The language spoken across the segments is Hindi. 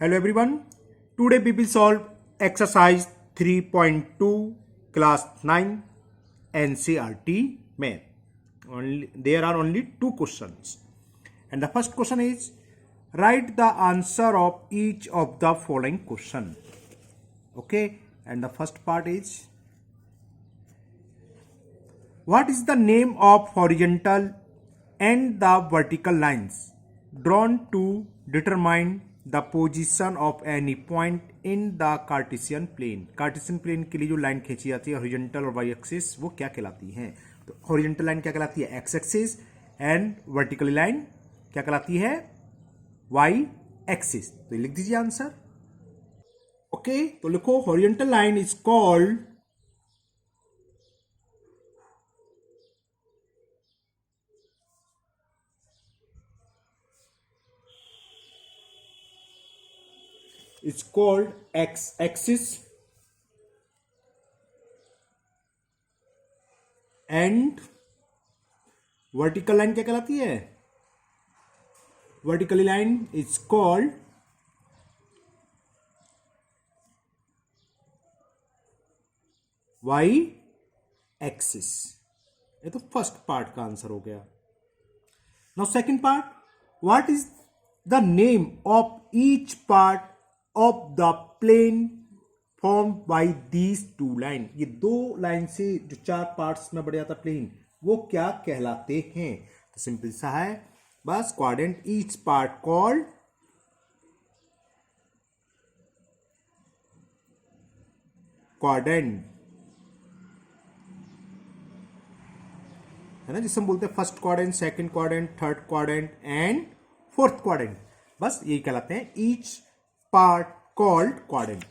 Hello everyone. Today we will solve exercise 3.2 class 9 NCERT math. There are only two questions. And the first question is write the answer of each of the following question. Okay, and the first part is what is the name of horizontal and the vertical lines drawn to determine the position of any point in the Cartesian plane? Cartesian plane के लिए जो लाइन खींची जाती है हॉरिजॉन्टल और वाई एक्सिस वो क्या कहलाती है? तो हॉरिजॉन्टल लाइन क्या कहलाती है? X axis, and vertical line क्या कहलाती है? Y axis. तो लिख दीजिए आंसर. ओके, तो लिखो horizontal line is called x axis and vertical line क्या कहलाती है? Vertical line is called Y axis. ये तो फर्स्ट पार्ट का आंसर हो गया. Now second part, what is the name of each part of the plane form by these two line? ये दो लाइन से जो चार पार्ट्स में बढ़ जाता प्लेन वो क्या कहलाते हैं? तो सिंपल सा है बस, quadrant each part called quadrant, है ना, जिसे हम बोलते हैं first quadrant, second quadrant, third quadrant and fourth quadrant. बस यही कहलाते हैं each part called quadrant.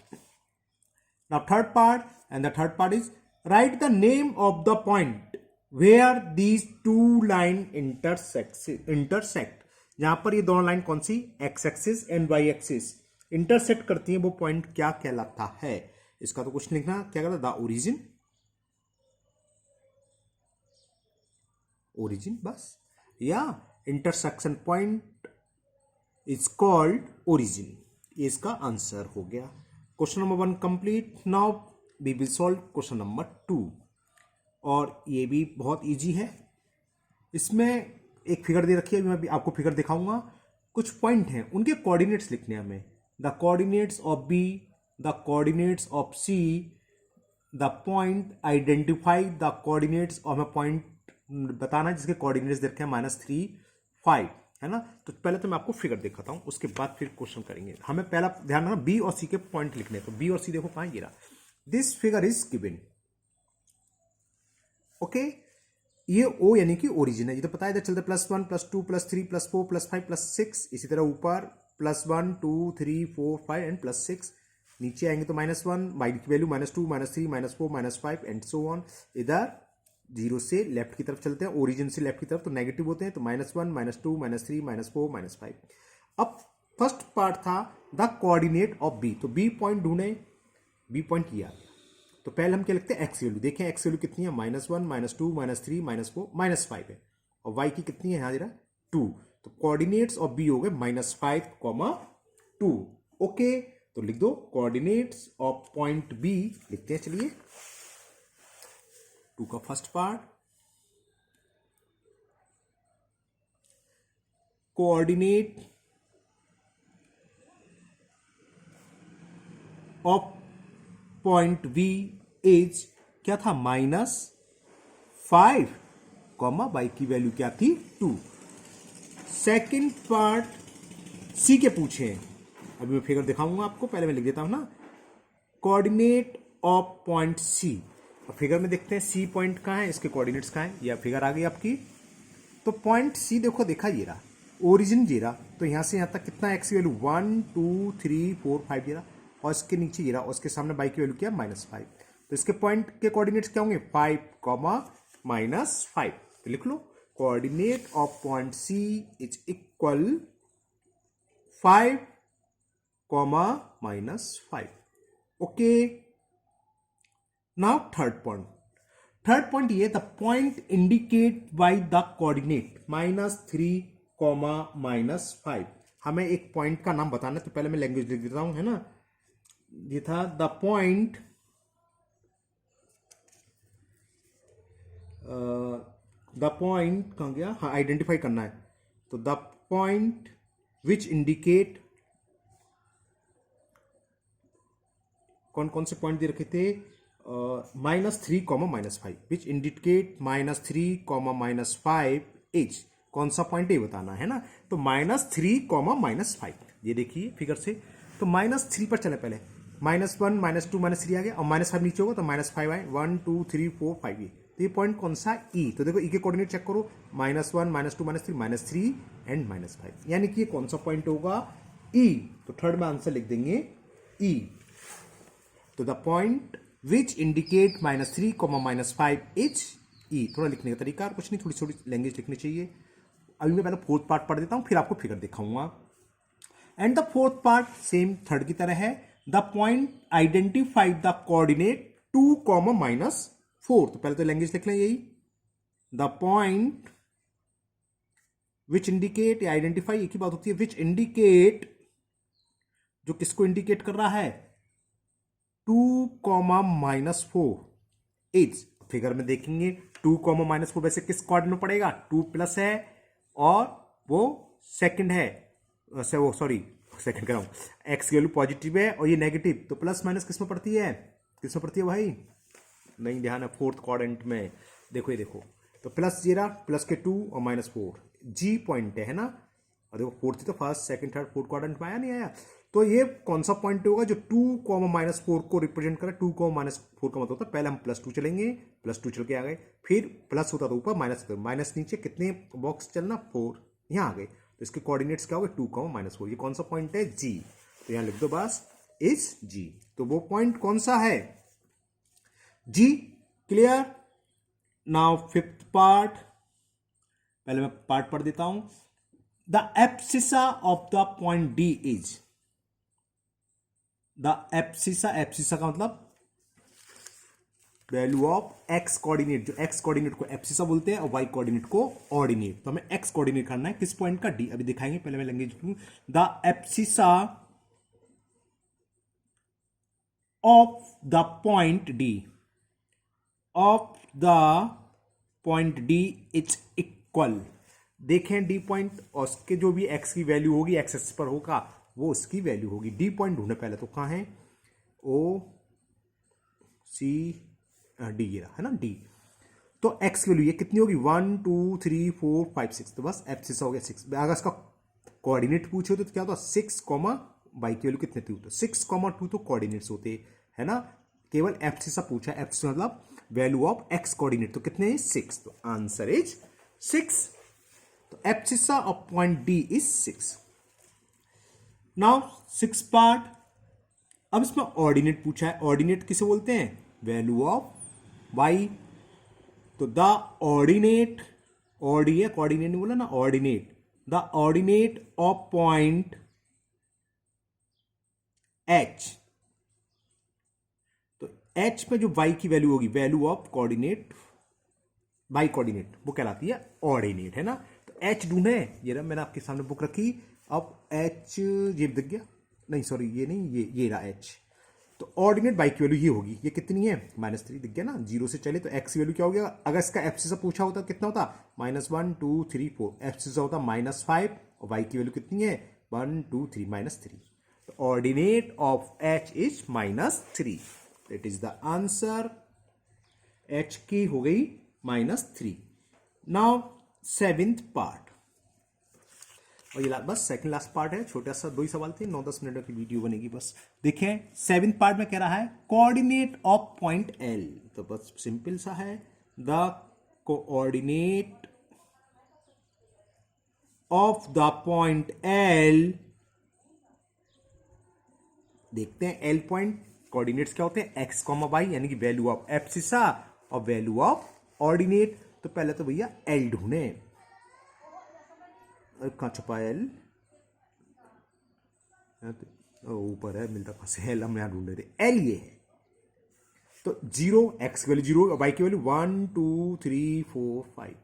Now third part, and the third part is write the name of the point where these two line intersect. जहां पर ये दोनों लाइन कौन सी? x axis and y axis intersect करती है, वो पॉइंट क्या कहलाता है? इसका तो कुछ लिखना, क्या कहता? द ओरिजिन बस, या intersection point is called origin. इसका आंसर हो गया. Question number 1 complete. Now we will solve question number 2, और ये भी बहुत इजी है. इसमें एक फिगर दे रखी है, मैं भी आपको फिगर दिखाऊंगा. कुछ पॉइंट हैं, उनके कोऑर्डिनेट्स लिखने हैं हमें. The coordinates of B, the coordinates of C, the point identify the coordinates of a point बताना जिसके कोऑर्डिनेट्स दे रखे हैं -3, 5, है ना. तो पहले तो मैं आपको फिगर दिखाता हूं, उसके बाद फिर क्वेश्चन करेंगे. हमें पहला ध्यान रखना बी और सी के पॉइंट लिखने. तो बी और सी देखो कहां गिरा. This figure is given. Okay, ये ओ यानी कि ओरिजिन है, ये तो पता है. इधर चलते +1 +2 +3 +4 +5 +6. इसी तरह ऊपर +1 2 3 4 5 एंड +6. नीचे आएंगे तो -1, वाई की वैल्यू -2 -3 -4 -5 एंड सो ऑन. इधर 0 से लेफ्ट की तरफ चलते हैं, ओरिजिन से लेफ्ट की तरफ, तो नेगेटिव होते हैं. तो -1 -2 -3 -4 -5. अब फर्स्ट पार्ट था द कोऑर्डिनेट ऑफ बी. तो बी पॉइंट ढूंढे, बी पॉइंट ये आ गया. तो पहले हम क्या लिखते हैं? X value. देखें एक्स वैल्यू कितनी है? -1 -2 -3 -4 -5 है. और वाई की कितनी है यहां जरा? 2. तो कोऑर्डिनेट्स ऑफ बी हो गए -5, 2. ओके, तो लिख दो कोऑर्डिनेट्स ऑफ पॉइंट बी. लिखते हैं, चलिए. 2 का first part, coordinate of point B is क्या था? -5, वाई की वैल्यू क्या थी? 2. सेकंड पार्ट सी के पूछे. अभी मैं फिगर दिखाऊंगा आपको, पहले मैं लिख देता हूं ना. Coordinate of point C. Figure में देखते हैं सी पॉइंट कहां है, इसके कोऑर्डिनेट्स कहां है. यह फिगर आ गई आपकी. तो पॉइंट सी देखो, देखा ये रहा, ओरिजिन ये रहा. तो यहां से यहां तक कितना एक्स की वैल्यू? 1 2 3 4 5 ये रहा. और इसके नीचे ये रहा, और उसके सामने बाई की वैल्यू क्या? -5. तो इसके पॉइंट के कोऑर्डिनेट्स क्या होंगे? 5, -5. तो लिख लो coordinate of point C is equal 5, -5. Okay. Now third point ये, the point indicate by the coordinate -3, -5. हमें एक पॉइंट का नाम बताना है, तो पहले मैं लैंग्वेज लिख देता हूं, है ना। ये था द पॉइंट, कहाँ गया, हाँ आइडेंटिफाई करना है। तो द पॉइंट विच इंडिकेट, कौन कौन से पॉइंट दे रखे थे, -3, -5 विच इंडिकेट -3, -5 कौन सा पॉइंट ये बताना है ना। तो -3, -5 ये देखिए फिगर से। तो -3 पर चले पहले, -1, -2, -3 आ गया और -5 नीचे होगा तो -5 आए, 1 2 3 4 5 ये। तो ये पॉइंट कौन सा, ई। तो देखो ई के कोऑर्डिनेट चेक करो, -1, -2, -3 एंड -5, यानी कि ये कौन सा पॉइंट होगा, ई। तो थर्ड में आंसर लिख देंगे ई। तो the point which indicate -3, -5 is E. थोड़ा लिखने का तरीका और कुछ नहीं, थोड़ी थोड़ी लैंग्वेज लिखनी चाहिए। अभी मैं पहले फोर्थ पार्ट पढ़ देता हूं, फिर आपको फिगर दिखाऊंगा। And the fourth part same third की तरह है। The point identified the coordinate 2, -4। तो पहले तो लैंग्वेज लिख लें यही, the point which indicate, identify एक ही बात होती है, विच इंडिकेट जो किसको इंडिकेट कर रहा है, 2, -4 इज। फिगर में देखेंगे 2, -4 वैसे किस कोऑर्डिनेट में पड़ेगा, 2 प्लस है और वो सेकंड है, वो सॉरी सेकंड कर रहा हूं, एक्स की वैल्यू पॉजिटिव है और ये नेगेटिव, तो प्लस माइनस किस में पड़ती है, किस में पड़ती है भाई, नहीं ध्यान है, फोर्थ क्वाड्रेंट में। देखो ये देखो, तो प्लस 0 प्लस के 2 और -4 जी पॉइंट है ना। और देखो फोर्थ तो first second third fourth quadrant में आया नहीं आया। तो ये कौन सा पॉइंट होगा जो 2, -4 को रिप्रेजेंट करे। 2, -4 का मतलब होता है पहले हम +2 चलेंगे, +2 चल के आ गए, फिर प्लस होता था ऊपर, माइनस नीचे, कितने बॉक्स चलना, 4, यहां आ गए। तो इसके कोऑर्डिनेट्स क्या हो गए, 2, -4। ये कौन सा पॉइंट है, जी। तो यहां लिख दो बस, इज जी। तो वो पॉइंट कौन सा है, जी। क्लियर। नाउ फिफ्थ पार्ट, पहले मैं पार्ट पढ़ देता हूं। The abscissa of the point D is, the abscissa का मतलब वैल्यू ऑफ एक्स कोऑर्डिनेट, जो एक्स कोऑर्डिनेट को एब्सिसा बोलते हैं और वाई कोऑर्डिनेट को ऑर्डिनेट। तो हमें एक्स कोऑर्डिनेट करना है किस पॉइंट का, डी। अभी दिखाएंगे, पहले मैं लैंग्वेज लिखूं, the abscissa of the point D, of the point D is equal. देखें डी पॉइंट और उसके जो भी एक्स की वैल्यू होगी, एक्स एक्सिस पर होगा, वो उसकी वैल्यू होगी। डी पॉइंट ढूंढे पहले, तो कहां है, ओ सी डी, ये रहा है ना डी। तो एक्स की वैल्यू ये कितनी होगी, 1 2 3 4 5 6। तो बस एब्सिसा हो गया 6। अगर इसका कोऑर्डिनेट पूछे तो क्या होता, 6, वाई की वैल्यू कितनी थी, तो 6, 2 तो कोऑर्डिनेट्स होते है ना। केवल एब्सिसा पूछा, एब्सिसा मतलब वैल्यू ऑफ एक्स कोऑर्डिनेट, तो कितने हैं, 6। तो आंसर इज 6। तो abscissa of point D is 6। नाउ 6 पार्ट, अब इसमें ऑर्डिनेट पूछा है। ऑर्डिनेट किसे बोलते हैं, वैल्यू ऑफ वाई। तो द ऑर्डिनेट, ऑर्डी है, कोऑर्डिनेट नहीं बोला ना, ordinate, the ordinate of point H. तो एच में जो वाई की वैल्यू होगी, value of coordinate, Y coordinate, वो कहलाती है ऑर्डिनेट, है ना। तो एच ढूंढे, ये रहा, मैंने आपके सामने बुक रखी। अब एच ये दिख गया, नहीं सॉरी ये नहीं, ये रहा एच। तो ऑर्डिनेट वाई की वैल्यू ये होगी, ये कितनी है, -3 दिख गया ना, 0 से चले तो एक्स की वैल्यू क्या हो गया। अगर इसका एब्सिसा पूछा होता कितना होता, -1 2 3 4, एब्सिसा होता -5 और वाई की वैल्यू कितनी है, 1 2 3 -3। तो ordinate of H is -3। It is the answer, H की हो गई -3। नाउ 7th पार्ट, और ये बस सेकंड लास्ट पार्ट है, छोटा सा 2 ही सवाल थे, 9-10 मिनट की वीडियो बनेगी बस। देखें 7th पार्ट में कह रहा है कोऑर्डिनेट ऑफ पॉइंट एल। तो बस सिंपल सा है, the coordinate of the point L. देखते हैं एल पॉइंट कोऑर्डिनेट्स क्या होते हैं, एक्स, वाई, यानी कि वैल्यू ऑफ एब्सिसा और वैल्यू ऑफ ऑर्डिनेट। तो पहले तो भैया एल ढूंढे, कहां छुपा एल, ऊपर है, मिलता कहां से, एल हम यहां ढूंढ रहे थे, एल ये है। तो 0, एक्स की वैल्यू 0, वाई की वैल्यू 1 2 3 4 5,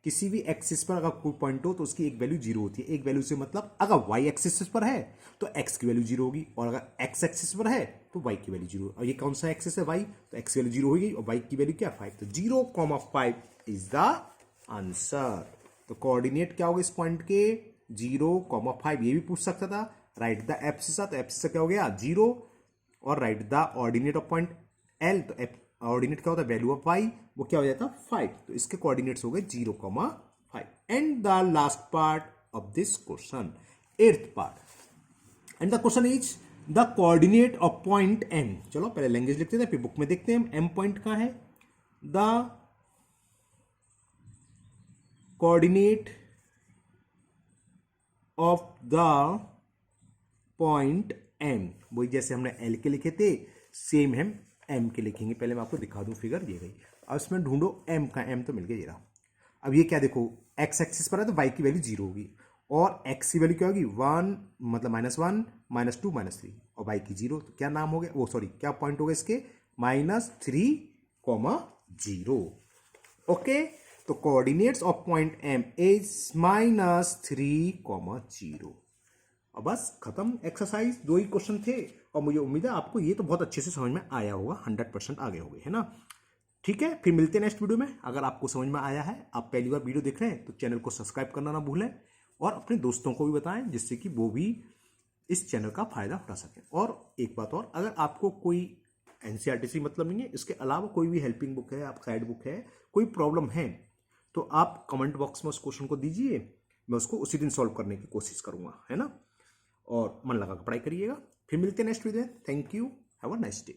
किसी भी एक्सिस पर अगर कोई पॉइंट हो तो उसकी एक वैल्यू जीरो होती है। एक वैल्यू से मतलब अगर वाई एक्सिस पर है तो एक्स की वैल्यू जीरो होगी, और अगर एक्स एक्सिस पर है तो वाई की वैल्यू जीरो। और ये कौन सा एक्सिस है? वाई, तो एक्स की वैल्यू जीरो होगी और वाई की वैल्यू क्या? 5। तो 0,5 इज द आंसर। तो कोऑर्डिनेट क्या होगा इस पॉइंट के? 0,5। ये भी पूछ सकता था। राइट द एब्सिसा, तो एब्सिसा क्या हो गया? 0। और right the ordinate of point L, तो ऑर्डिनेट क्या होता है? वैल्यू ऑफ वाई, वो क्या हो जाता है? 5। तो इसके कोऑर्डिनेट्स हो गए 0,5। And the last part of this question, 8th part, and the question is the coordinate of point M. चलो पहले लैंग्वेज लिखते थे, फिर बुक में देखते हैं एम पॉइंट कहां है। The coordinate of the point M, वही जैसे हमने एल के लिखे थे सेम हम एम के लिखेंगे। पहले मैं आपको दिखा दूं, फिगर ये गई। अब इसमें ढूंढो एम का, एम तो मिल गया ये रहा। अब ये क्या देखो, एक्स एक्सिस पर है तो वाई की वैल्यू जीरो होगी, और एक्स की वैल्यू क्या होगी? 1 मतलब -1 -2 -3, और वाई की जीरो। तो क्या नाम हो गया? वो सॉरी क्या पॉइंट हो गया इसके? -3,0। ओके, तो coordinates of point M is -3,0। अब बस खत्म एक्सरसाइज। 2 ही क्वेश्चन थे, और मुझे उम्मीद है आपको ये तो बहुत अच्छे से समझ में आया होगा, 100% आगे हो गए, है ना? ठीक है, फिर मिलते हैं नेक्स्ट वीडियो में। अगर आपको समझ में आया है, आप पहली बार वीडियो देख रहे हैं, तो चैनल को सब्सक्राइब करना ना भूलें, और अपने दोस्तों को भी बताएं, जिससे कि वो भी इस चैनल का फायदा उठा सकें। और एक बात और, अगर आपको कोई एनसीईआरटी मतलब नहीं है, इसके अलावा कोई भी हेल्पिंग बुक है, आप गाइड बुक है, कोई प्रॉब्लम है, तो आप कमेंट बॉक्स में उस क्वेश्चन को दीजिए, मैं उसको उसी दिन सॉल्व करने की कोशिश करूंगा, है ना? और मन लगा कर पढ़ाई करिएगा। फिर मिलते हैं नेक्स्ट वीडियो में। Thank you, have a nice day.